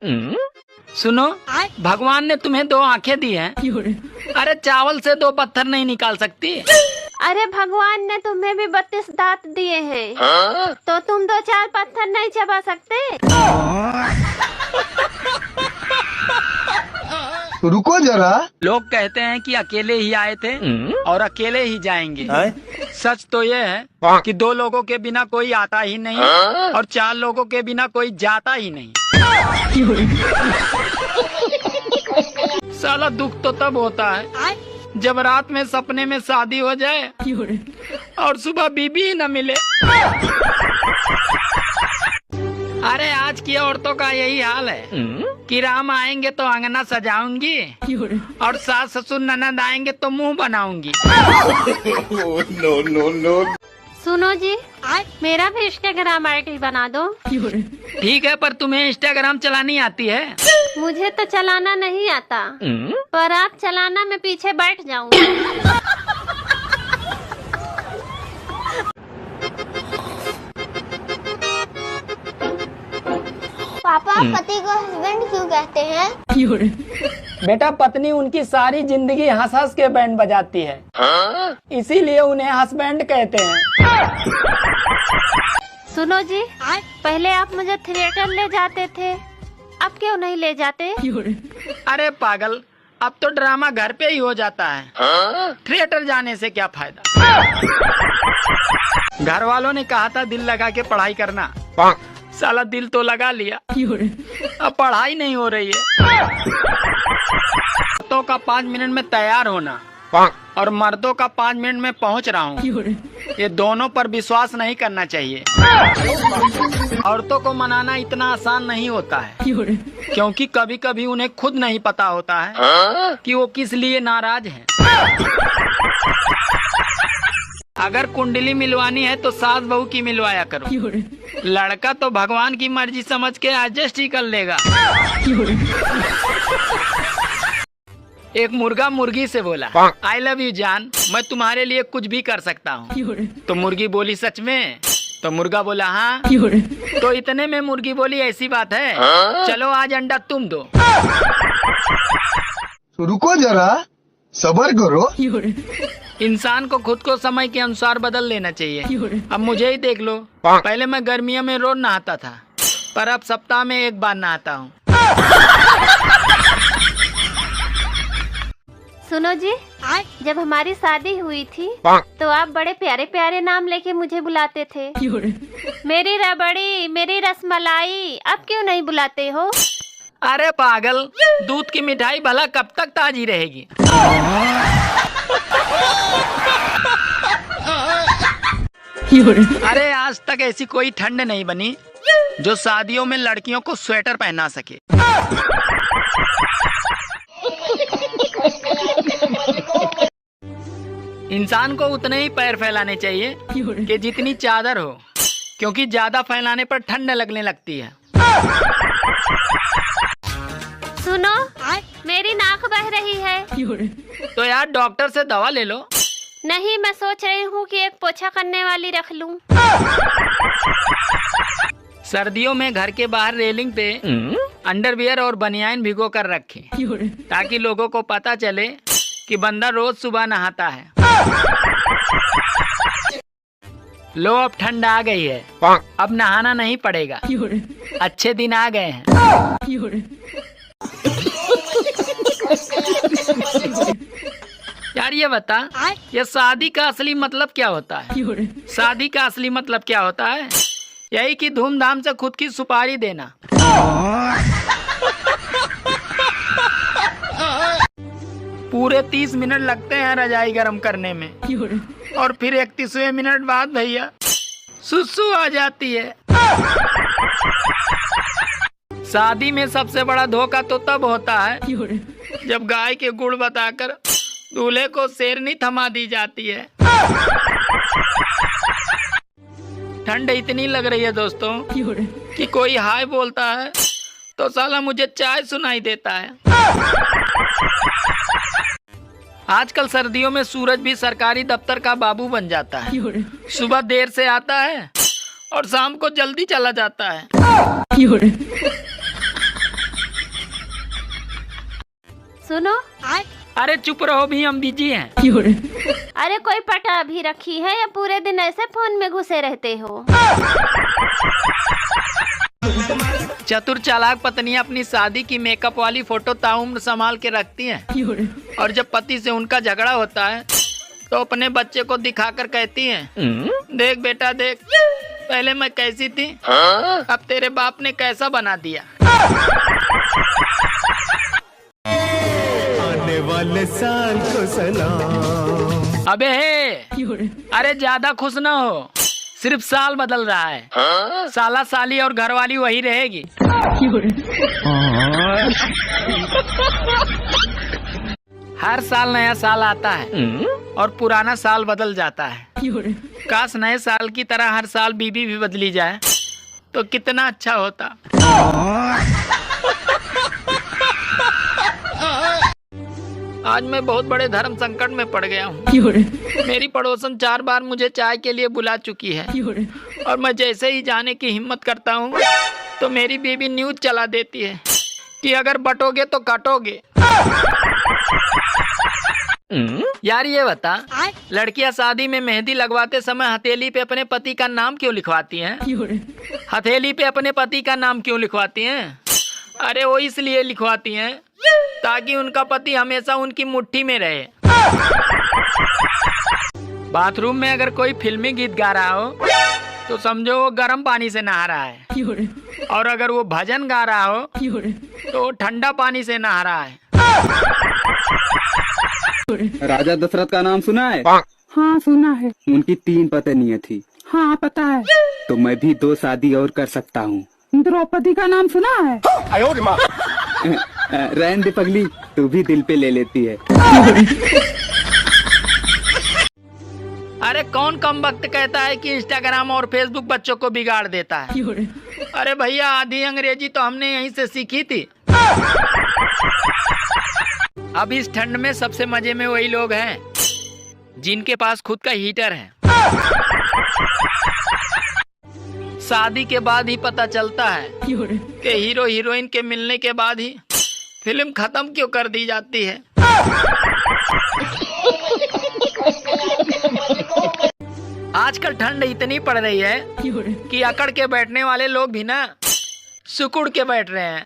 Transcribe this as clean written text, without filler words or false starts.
सुनो, भगवान ने तुम्हें 2 आंखें दी हैं। अरे चावल से 2 पत्थर नहीं निकाल सकती। अरे भगवान ने तुम्हें भी 32 दांत दिए हैं, तो तुम 2-4 पत्थर नहीं चबा सकते? रुको जरा। लोग कहते हैं कि अकेले ही आए थे और अकेले ही जाएंगे। सच तो ये है कि 2 लोगों के बिना कोई आता ही नहीं और 4 लोगों के बिना कोई जाता ही नहीं। साला दुख तो तब होता है जब रात में सपने में शादी हो जाए और सुबह बीबी ही न मिले। अरे आज की औरतों का यही हाल है कि राम आएंगे तो अंगना सजाऊंगी और सास ससुर ननद आएंगे तो मुंह बनाऊंगी। No no no. सुनो जी, मेरा भी इंस्टाग्राम आईडी बना दो। ठीक है, पर तुम्हें इंस्टाग्राम चलानी आती है? मुझे तो चलाना नहीं आता, पर आप चलाना मैं पीछे बैठ जाऊंगी। पापा पति को हस्बैंड क्यों कहते हैं? बेटा, पत्नी उनकी सारी जिंदगी हंस हंस के बैंड बजाती है, इसीलिए उन्हें हस्बैंड कहते हैं। सुनो जी, पहले आप मुझे थिएटर ले जाते थे, अब क्यों नहीं ले जाते? अरे पागल, अब तो ड्रामा घर पे ही हो जाता है, थिएटर जाने से क्या फायदा। घर वालों ने कहा था दिल लगा के पढ़ाई करना, साला दिल तो लगा लिया, अब पढ़ाई नहीं हो रही है। औरतों का 5 मिनट में तैयार होना और मर्दों का 5 मिनट में पहुंच रहा हूँ, ये दोनों पर विश्वास नहीं करना चाहिए। औरतों को मनाना इतना आसान नहीं होता है, क्योंकि कभी कभी उन्हें खुद नहीं पता होता है कि वो किस लिए नाराज हैं। अगर कुंडली मिलवानी है तो सास बहू की मिलवाया करो, लड़का तो भगवान की मर्जी समझ के एडजस्ट ही कर लेगा। एक मुर्गा मुर्गी से बोला, आई लव यू जान, मैं तुम्हारे लिए कुछ भी कर सकता हूँ। तो मुर्गी बोली, सच में? तो मुर्गा बोला, हाँ। तो इतने में मुर्गी बोली, ऐसी बात है, चलो आज अंडा तुम दो। रुको जरा, सब्र करो। इंसान को खुद को समय के अनुसार बदल लेना चाहिए। अब मुझे ही देख लो, पहले मैं गर्मियों में रोज नहाता था, पर अब सप्ताह में 1 बार नहाता हूँ। सुनो जी, जब हमारी शादी हुई थी तो आप बड़े प्यारे प्यारे नाम लेके मुझे बुलाते थे, मेरी रबड़ी, मेरी रसमलाई, अब क्यों नहीं बुलाते हो? अरे पागल, दूध की मिठाई भला कब तक ताजी रहेगी? अरे आज तक ऐसी कोई ठंड नहीं बनी जो शादियों में लड़कियों को स्वेटर पहना सके। इंसान को उतने ही पैर फैलाने चाहिए कि जितनी चादर हो, क्योंकि ज्यादा फैलाने पर ठंड लगने लगती है। सुनो, मेरी नाक बह रही है। तो यार डॉक्टर से दवा ले लो। नहीं, मैं सोच रही हूँ कि एक पोछा करने वाली रख लूँ। सर्दियों में घर के बाहर रेलिंग पे अंडरवियर और बनियान भिगो कर रखें, ताकि लोगों को पता चले कि बंदा रोज सुबह नहाता है। लो, अब ठंड आ गई है, अब नहाना नहीं पड़ेगा, अच्छे दिन आ गए हैं। यार ये बता, ये शादी का असली मतलब क्या होता है? शादी का असली मतलब क्या होता है? यही कि धूमधाम से खुद की सुपारी देना। पूरे 30 मिनट लगते हैं रजाई गर्म करने में, और फिर 31वें मिनट बाद भैया सुसु आ जाती है। शादी में सबसे बड़ा धोखा तो तब होता है जब गाय के गुड़ बताकर दूल्हे को शेरनी थमा दी जाती है। ठंड इतनी लग रही है दोस्तों कि कोई हाय बोलता है तो साला मुझे चाय सुनाई देता है। आजकल सर्दियों में सूरज भी सरकारी दफ्तर का बाबू बन जाता है। सुबह देर से आता है और शाम को जल्दी चला जाता है। सुनो। अरे चुप रहो भी, हम बिजी हैं। अरे कोई पटा भी रखी है या पूरे दिन ऐसे फोन में घुसे रहते हो? चतुर चालाक पत्नियां अपनी शादी की मेकअप वाली फोटो ताउम्र संभाल के रखती हैं, और जब पति से उनका झगड़ा होता है तो अपने बच्चे को दिखाकर कहती हैं, देख बेटा देख, पहले मैं कैसी थी, अब तेरे बाप ने कैसा बना दिया। आने वाले साल को सलाम। अबे हे, अरे ज्यादा खुश ना हो, सिर्फ साल बदल रहा है। साला साली और घरवाली वही रहेगी। हर साल नया साल आता है और पुराना साल बदल जाता है। काश नए साल की तरह हर साल बीबी भी बदली जाए तो कितना अच्छा होता। आज मैं बहुत बड़े धर्म संकट में पड़ गया हूँ। मेरी पड़ोसन 4 बार मुझे चाय के लिए बुला चुकी है, और मैं जैसे ही जाने की हिम्मत करता हूँ तो मेरी बीबी न्यूज चला देती है कि अगर बटोगे तो काटोगे। यार ये बता, लड़कियां शादी में मेहंदी लगवाते समय हथेली पे अपने पति का नाम क्यों लिखवाती हैं? हथेली पे अपने पति का नाम क्यों लिखवाती हैं? अरे वो इसलिए लिखवाती हैं ताकि उनका पति हमेशा उनकी मुट्ठी में रहे। बाथरूम में अगर कोई फिल्मी गीत गा रहा हो तो समझो वो गर्म पानी से नहा रहा है, और अगर वो भजन गा रहा हो तो वो ठंडा पानी से नहा रहा है। राजा दशरथ का नाम सुना है? हाँ सुना है। उनकी 3 पत्नियां थी। हाँ पता है। तो मैं भी 2 शादी और कर सकता हूँ। द्रौपदी का नाम सुना है? रहने दे पगली, तू भी दिल पे ले लेती है। अरे कौन कम वक्त कहता है कि इंस्टाग्राम और फेसबुक बच्चों को बिगाड़ देता है? अरे भैया आधी अंग्रेजी तो हमने यहीं से सीखी थी। अब इस ठंड में सबसे मजे में वही लोग हैं जिनके पास खुद का हीटर है। शादी के बाद ही पता चलता है कि हीरो हीरोइन के मिलने के बाद ही फिल्म खत्म क्यों कर दी जाती है। आजकल ठंड इतनी पड़ रही है कि अकड़ के बैठने वाले लोग भी ना सुकुड़ के बैठ रहे हैं।